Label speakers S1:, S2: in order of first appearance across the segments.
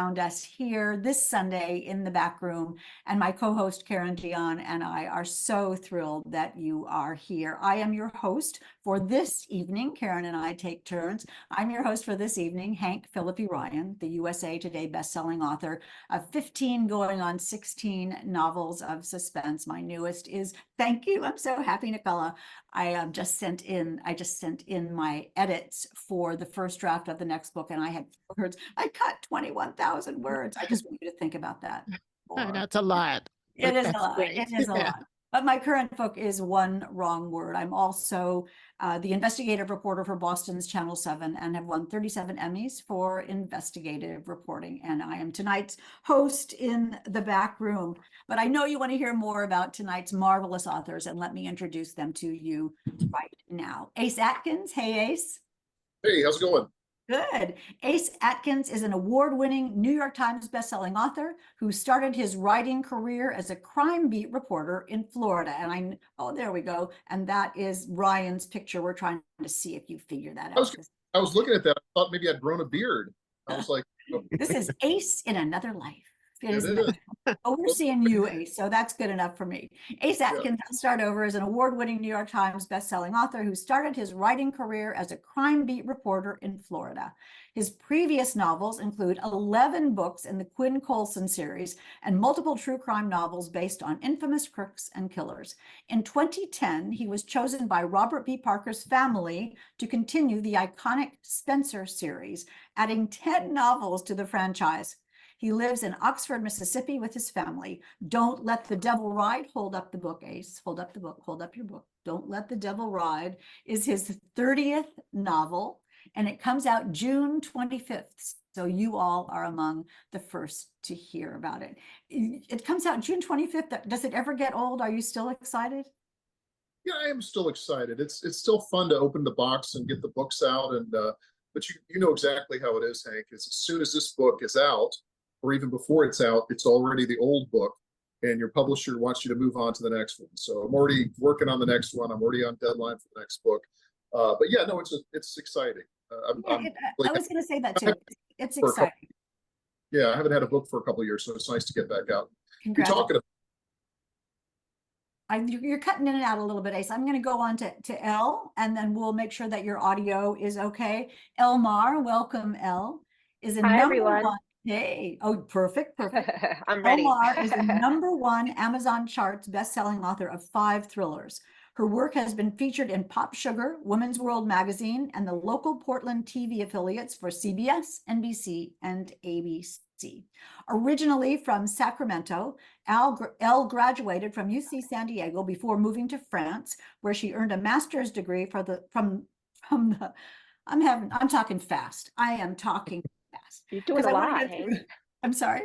S1: found us here this Sunday in the back room. And my co-host Karen Dion and I are so thrilled that you are here. I am your host for this evening. Karen and I take turns. I'm your host for this evening, Hank Philippi Ryan, the USA Today bestselling author of 15 going on 16 novels of suspense. My newest is, thank you, I'm so happy, Nicola. I just sent in my edits for the first draft of the next book, and I had words. I cut 21,000 words. I just want you to think about that.
S2: That's a lot.
S1: It is a lot. It is a lot. But my current book is One Wrong Word. I'm also the investigative reporter for Boston's Channel 7 and have won 37 Emmys for investigative reporting. And I am tonight's host in the back room. But I know you want to hear more about tonight's marvelous authors, and let me introduce them to you right now. Ace Atkins. Hey, Ace.
S3: Hey, how's it going?
S1: Good. Ace Atkins is an award-winning New York Times bestselling author who started his writing career as a crime beat reporter in Florida. And oh, there we go. And that is Ryan's picture. We're trying to see if you figure that out.
S3: I was looking at that. I thought maybe I'd grown a beard. I was like, oh.
S1: This is Ace in another life.
S3: It is.
S1: Oh, we're seeing you, Ace, so that's good enough for me. Ace Atkins, I'll start over, is an award-winning New York Times bestselling author who started his writing career as a crime beat reporter in Florida. His previous novels include 11 books in the Quinn Colson series and multiple true crime novels based on infamous crooks and killers. In 2010, he was chosen by Robert B. Parker's family to continue the iconic Spencer series, adding 10 novels to the franchise. He lives in Oxford, Mississippi with his family. Don't Let the Devil Ride. Hold up the book, Ace. Hold up the book. Hold up your book. Don't Let the Devil Ride is his 30th novel, and it comes out June 25th. So you all are among the first to hear about it. It comes out June 25th. Does it ever get old? Are you still excited?
S3: Yeah, I am still excited. It's still fun to open the box and get the books out. And but you know exactly how it is, Hank. Is as soon as this book is out, or even before it's out, it's already the old book, and your publisher wants you to move on to the next one. So I'm already working on the next one. I'm already on deadline for the next book. But yeah, no, it's exciting.
S1: I was going to say that too. It's exciting.
S3: Yeah, I haven't had a book for a couple of years, so it's nice to get back out. You're talking about.
S1: You're cutting in and out a little bit, Ace. I'm going to go on to Elle, and then we'll make sure that your audio is okay. Elle Marr, welcome, Elle. Is a number one. Hey, oh, perfect.
S4: I'm ready.
S1: Marr is the #1 Amazon charts best-selling author of 5 thrillers. Her work has been featured in Pop Sugar, Women's World magazine, and the local Portland TV affiliates for CBS, NBC, and ABC. Originally from Sacramento, Elle graduated from UC San Diego before moving to France, where she earned a master's degree from the. I'm talking fast. I am talking fast.
S4: You're doing a lot, Hank.
S1: I'm sorry?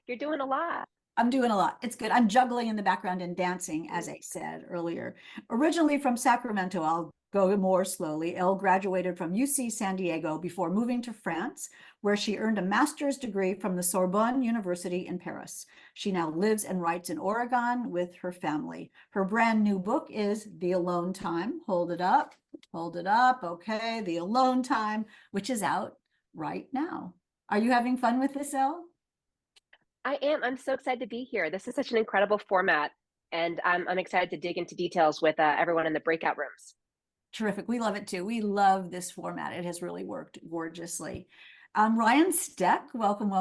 S4: You're doing a lot.
S1: I'm doing a lot. It's good. I'm juggling in the background and dancing, as I said earlier. Originally from Sacramento, I'll go more slowly. Elle graduated from UC San Diego before moving to France, where she earned a master's degree from the Sorbonne University in Paris. She now lives and writes in Oregon with her family. Her brand new book is The Alone Time. Hold it up. Hold it up. Okay. The Alone Time, which is out right now. Are you having fun with this, Elle?
S4: I am. I'm so excited to be here. This is such an incredible format, and I'm excited to dig into details with everyone in the breakout rooms.
S1: Terrific. We love it too. We love this format. It has really worked gorgeously. Ryan Steck, welcome,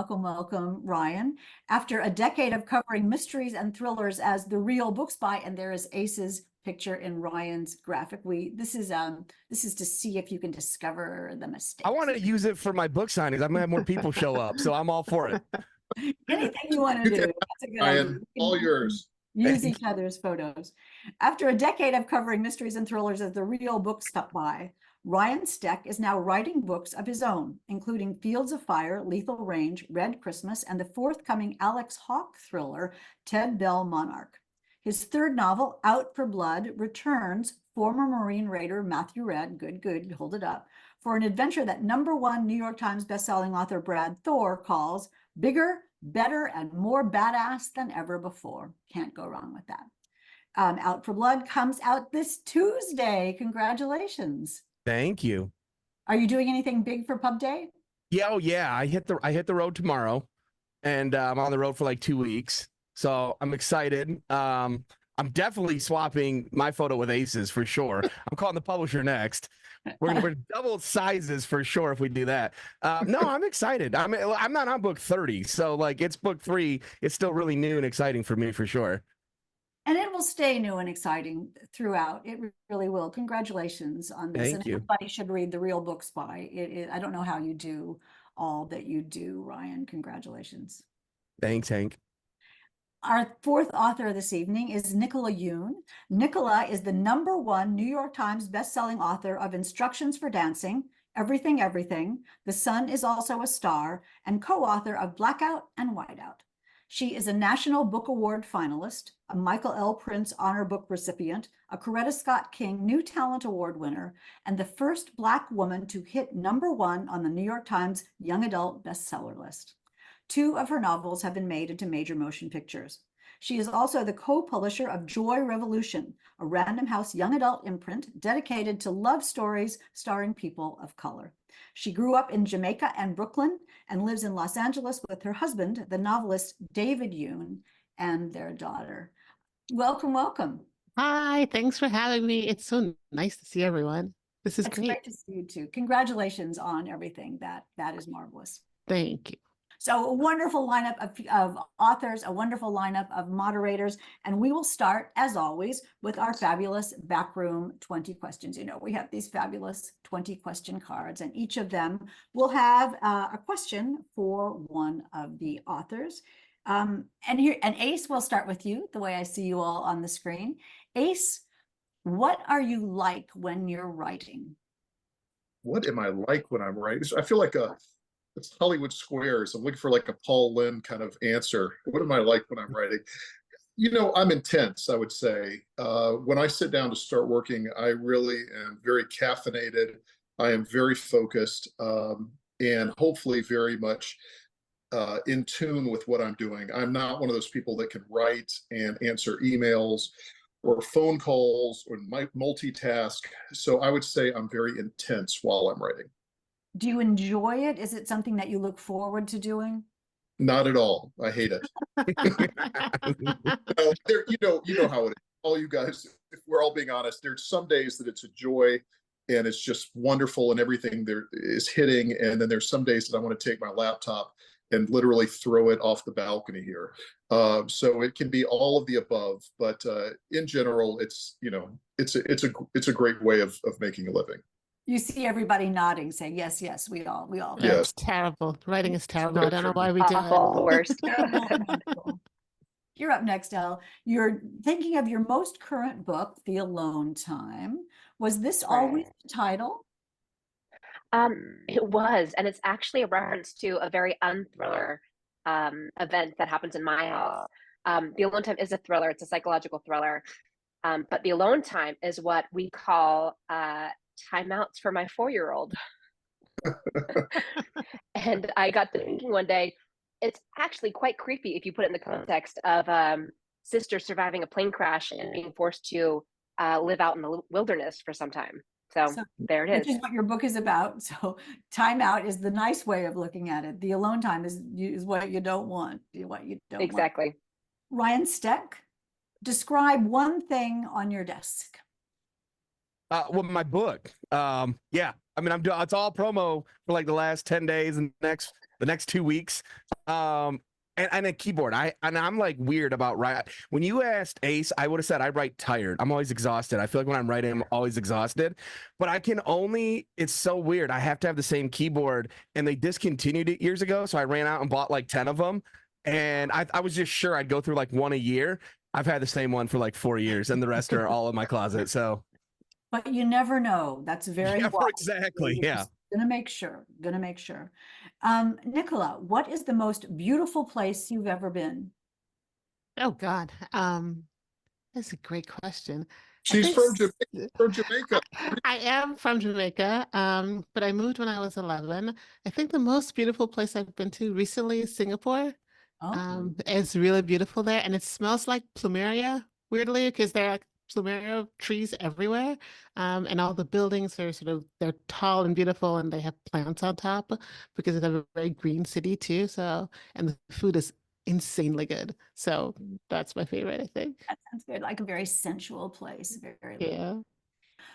S1: Ryan. After a decade of covering mysteries and thrillers as the real book spy, and there is Ace's picture in Ryan's graphic. This is to see if you can discover the mistakes.
S2: I want to use it for my book signings. I'm gonna have more people show up, so I'm all for it.
S1: Anything you want to do. That's a good idea.
S3: All yours.
S1: Use each other's photos. After a decade of covering mysteries and thrillers as the real book spy, Ryan Steck is now writing books of his own, including Fields of Fire, Lethal Range, Red Christmas, and the forthcoming Alex Hawke thriller, Ted Bell Monarch. His third novel, Out for Blood, returns former Marine Raider Matthew Redd, good, hold it up, for an adventure that #1 New York Times bestselling author Brad Thor calls bigger, better, and more badass than ever before. Can't go wrong with that. Out for Blood comes out this Tuesday. Congratulations.
S2: Thank you.
S1: Are you doing anything big for Pub Day?
S2: Yeah, oh yeah. I hit the road tomorrow, and I'm on the road for like 2 weeks. So I'm excited. I'm definitely swapping my photo with Ace's for sure. I'm calling the publisher next. We're double sizes for sure if we do that. No, I'm excited. I'm not on book 30, so like it's book 3. It's still really new and exciting for me for sure.
S1: And it will stay new and exciting throughout. It really will. Congratulations on this. And
S2: Thank you.
S1: everybody should read The Real Book Spy. I don't know how you do all that you do, Ryan. Congratulations.
S2: Thanks, Hank.
S1: Our fourth author this evening is Nicola Yoon. Nicola is the #1 New York Times bestselling author of Instructions for Dancing, Everything, Everything, The Sun is Also a Star, and co-author of Blackout and Whiteout. She is a National Book Award finalist, a Michael L. Prince Honor Book recipient, a Coretta Scott King New Talent Award winner, and the first Black woman to hit #1 on the New York Times Young Adult bestseller list. 2 of her novels have been made into major motion pictures. She is also the co-publisher of Joy Revolution, a Random House young adult imprint dedicated to love stories starring people of color. She grew up in Jamaica and Brooklyn and lives in Los Angeles with her husband, the novelist David Yoon, and their daughter. Welcome, welcome.
S5: Hi, thanks for having me. It's so nice to see everyone. This is
S1: It's
S5: great.
S1: great to see you too. Congratulations on everything. That is marvelous.
S5: Thank you.
S1: So a wonderful lineup of authors, a wonderful lineup of moderators, and we will start, as always, with our fabulous backroom 20 questions. You know, we have these fabulous 20 question cards, and each of them will have a question for one of the authors. And Ace, we'll start with you, the way I see you all on the screen. Ace, what are you like when you're writing?
S3: What am I like when I'm writing? I feel like it's Hollywood Squares. I'm looking for like a Paul Lynde kind of answer. What am I like when I'm writing? I'm intense, I would say. When I sit down to start working, I really am very caffeinated. I am very focused, and hopefully very much in tune with what I'm doing. I'm not one of those people that can write and answer emails or phone calls or multitask. So I would say I'm very intense while I'm writing.
S1: Do you enjoy it? Is it something that you look forward to doing?
S3: Not at all. I hate it. You know how it is. All you guys, if we're all being honest, there's some days that it's a joy and it's just wonderful and everything there is hitting. And then there's some days that I want to take my laptop and literally throw it off the balcony here. So it can be all of the above, but in general, it's a great way of making a living.
S1: You see everybody nodding, saying, yes, yes, we all.
S3: Yeah.
S5: It's terrible. Writing is terrible. I don't know why we do
S4: Awful, the
S5: it.
S4: worst.
S1: You're up next, Elle. You're thinking of your most current book, The Alone Time. Was this always the title?
S4: It was, and it's actually a reference to a very unthriller event that happens in my house. The Alone Time is a thriller. It's a psychological thriller. But the alone time is what we call timeouts for my 4-year-old. And I got to thinking one day, it's actually quite creepy if you put it in the context of sisters surviving a plane crash and being forced to live out in the wilderness for some time. So there it
S1: Which
S4: is.
S1: is what your book is about. So timeout is the nice way of looking at it. The alone time is what you don't want. What you don't
S4: Exactly.
S1: want. Ryan Steck, describe one thing on your desk.
S2: Well, my book. Yeah. I mean, it's all promo for like the last 10 days and the next 2 weeks. And a keyboard. I'm like weird about writing. When you asked Ace, I would have said I write tired. I'm always exhausted. I feel like when I'm writing, I'm always exhausted. But it's so weird. I have to have the same keyboard, and they discontinued it years ago. So I ran out and bought like 10 of them. And I was just sure I'd go through like one a year. I've had the same one for like 4 years, and the rest are all in my closet. So,
S1: but you never know. That's very wise.
S2: Exactly. Yeah.
S1: Gonna make sure. Nicola, what is the most beautiful place you've ever been?
S5: Oh God. That's a great question.
S3: She's from Jamaica.
S5: I am from Jamaica, but I moved when I was 11. I think the most beautiful place I've been to recently is Singapore.
S1: Oh.
S5: It's really beautiful there, and it smells like plumeria, weirdly, because they're like plumeria trees everywhere. And all the buildings are they're tall and beautiful, and they have plants on top because it's a very green city too. So, and the food is insanely good. So that's my favorite, I think.
S1: That sounds good, like a very sensual place. Very
S5: Yeah.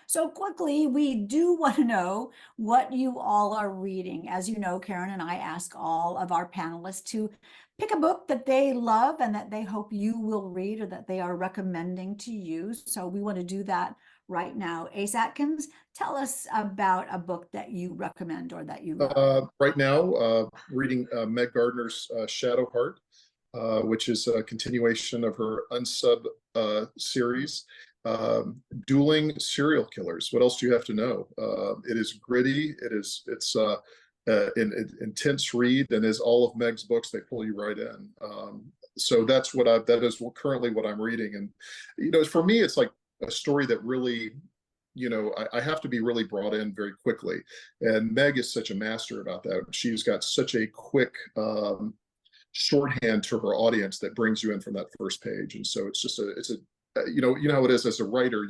S1: So quickly, we do want to know what you all are reading. As you know, Karen and I ask all of our panelists to pick a book that they love and that they hope you will read or that they are recommending to you. So we want to do that right now. Ace Atkins, tell us about a book that you recommend or that you love.
S3: Right now, reading Meg Gardner's Shadow Heart, which is a continuation of her Unsub series. Dueling serial killers. What else do you have to know? It is gritty. It's an intense read, and as all of Meg's books, they pull you right in. So that is currently what I'm reading. And for me, it's like a story that really, I have to be really brought in very quickly. And Meg is such a master about that. She's got such a quick shorthand to her audience that brings you in from that first page. And so it's a how it is as a writer.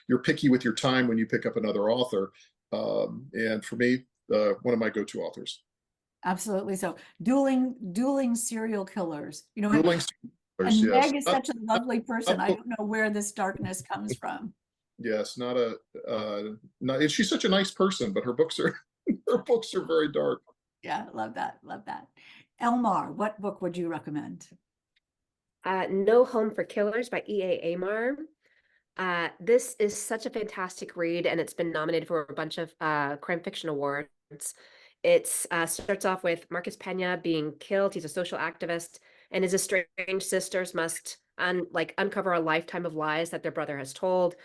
S3: You're picky with your time when you pick up another author. And for me, one of my go-to authors.
S1: Absolutely. So dueling serial killers.
S3: Dueling
S1: and
S3: yes.
S1: Meg is such a lovely person. I don't know where this darkness comes from.
S3: Yes, and she's such a nice person, but her books are very dark.
S1: Yeah, love that. Elle Marr, what book would you recommend?
S4: No Home for Killers by Marr. This is such a fantastic read, and it's been nominated for a bunch of crime fiction awards. It starts off with Marcus Pena being killed. He's a social activist, and his estranged sisters must uncover a lifetime of lies that their brother has told.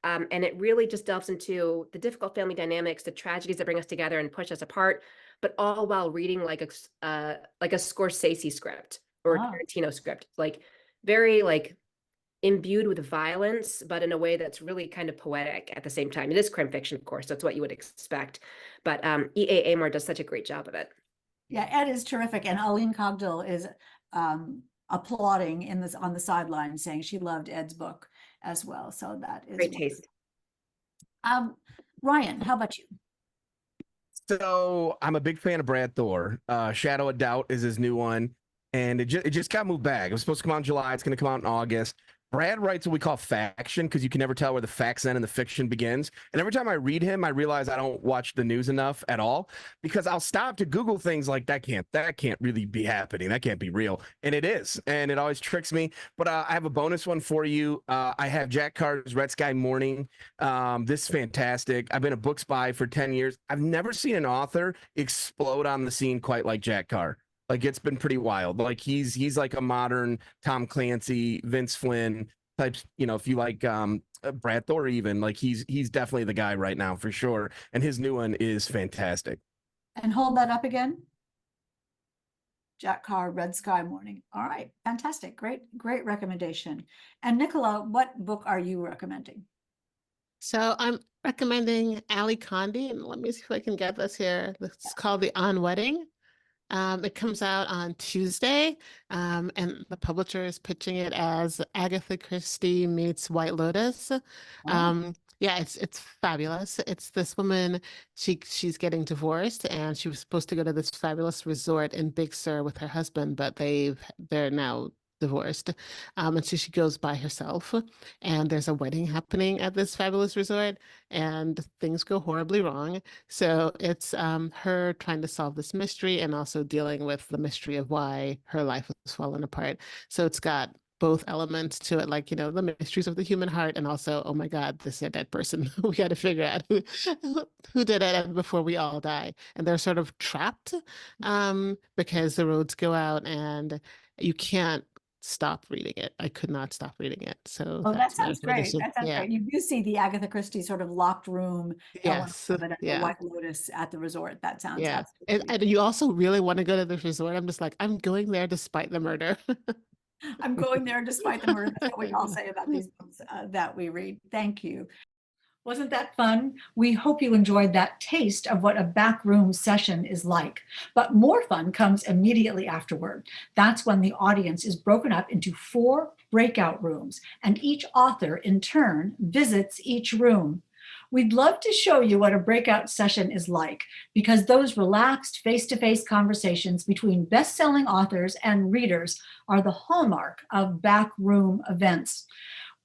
S4: And it really just delves into the difficult family dynamics, the tragedies that bring us together and push us apart, but all while reading like a Scorsese script or Tarantino script, very imbued with violence, but in a way that's really kind of poetic at the same time. It is crime fiction, of course. That's what you would expect. But Marr does such a great job of it.
S1: Yeah, Ed is terrific. And Aline Cogdill is applauding on the sideline, saying she loved Ed's book as well. So that is
S4: great taste.
S1: Ryan, how about you?
S2: So I'm a big fan of Brad Thor. Shadow of Doubt is his new one. And it just got moved back. It was supposed to come out in July. It's going to come out in August. Brad writes what we call faction because you can never tell where the facts end and the fiction begins. And every time I read him, I realize I don't watch the news enough at all because I'll stop to Google things like that can't really be happening. That can't be real. And it is. And it always tricks me. But I have a bonus one for you. I have Jack Carr's Red Sky Morning. This is fantastic. I've been a book spy for 10 years. I've never seen an author explode on the scene quite like Jack Carr. It's been pretty wild. He's like a modern Tom Clancy, Vince Flynn types, if you like Brad Thor even, he's definitely the guy right now for sure. And his new one is fantastic.
S1: And hold that up again. Jack Carr, Red Sky Morning. All right, fantastic. Great recommendation. And Nicola, what book are you recommending?
S5: So I'm recommending Ali Condi, and let me see if I can get this here. It's called The On Wedding. It comes out on Tuesday, and the publisher is pitching it as Agatha Christie meets White Lotus. Yeah, it's fabulous. It's this woman, she's getting divorced, and she was supposed to go to this fabulous resort in Big Sur with her husband, but they're now divorced. And so she goes by herself, and there's a wedding happening at this fabulous resort, and things go horribly wrong. So it's her trying to solve this mystery and also dealing with the mystery of why her life has fallen apart. So it's got both elements to it, the mysteries of the human heart, and also, oh my God, this is a dead person. We got to figure out who did it before we all die. And they're sort of trapped because the roads go out, and you can't stop reading it. I could not stop reading it. So
S1: that sounds great. That sounds great. You do see the Agatha Christie sort of locked room,
S5: yes,
S1: the White Lotus at the resort. That sounds
S5: and you also really want to go to this resort. I'm just I'm going there despite the murder.
S1: I'm going there despite the murder. That's what we all say about these books that we read. Thank you. Wasn't that fun? We hope you enjoyed that taste of what a backroom session is like. But more fun comes immediately afterward. That's when the audience is broken up into 4 breakout rooms, and each author in turn visits each room. We'd love to show you what a breakout session is like, because those relaxed face-to-face conversations between best-selling authors and readers are the hallmark of backroom events.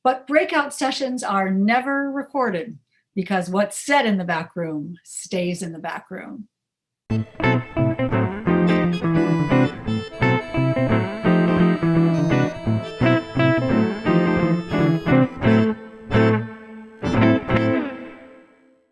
S1: But breakout sessions are never recorded, because what's said in the back room stays in the back room.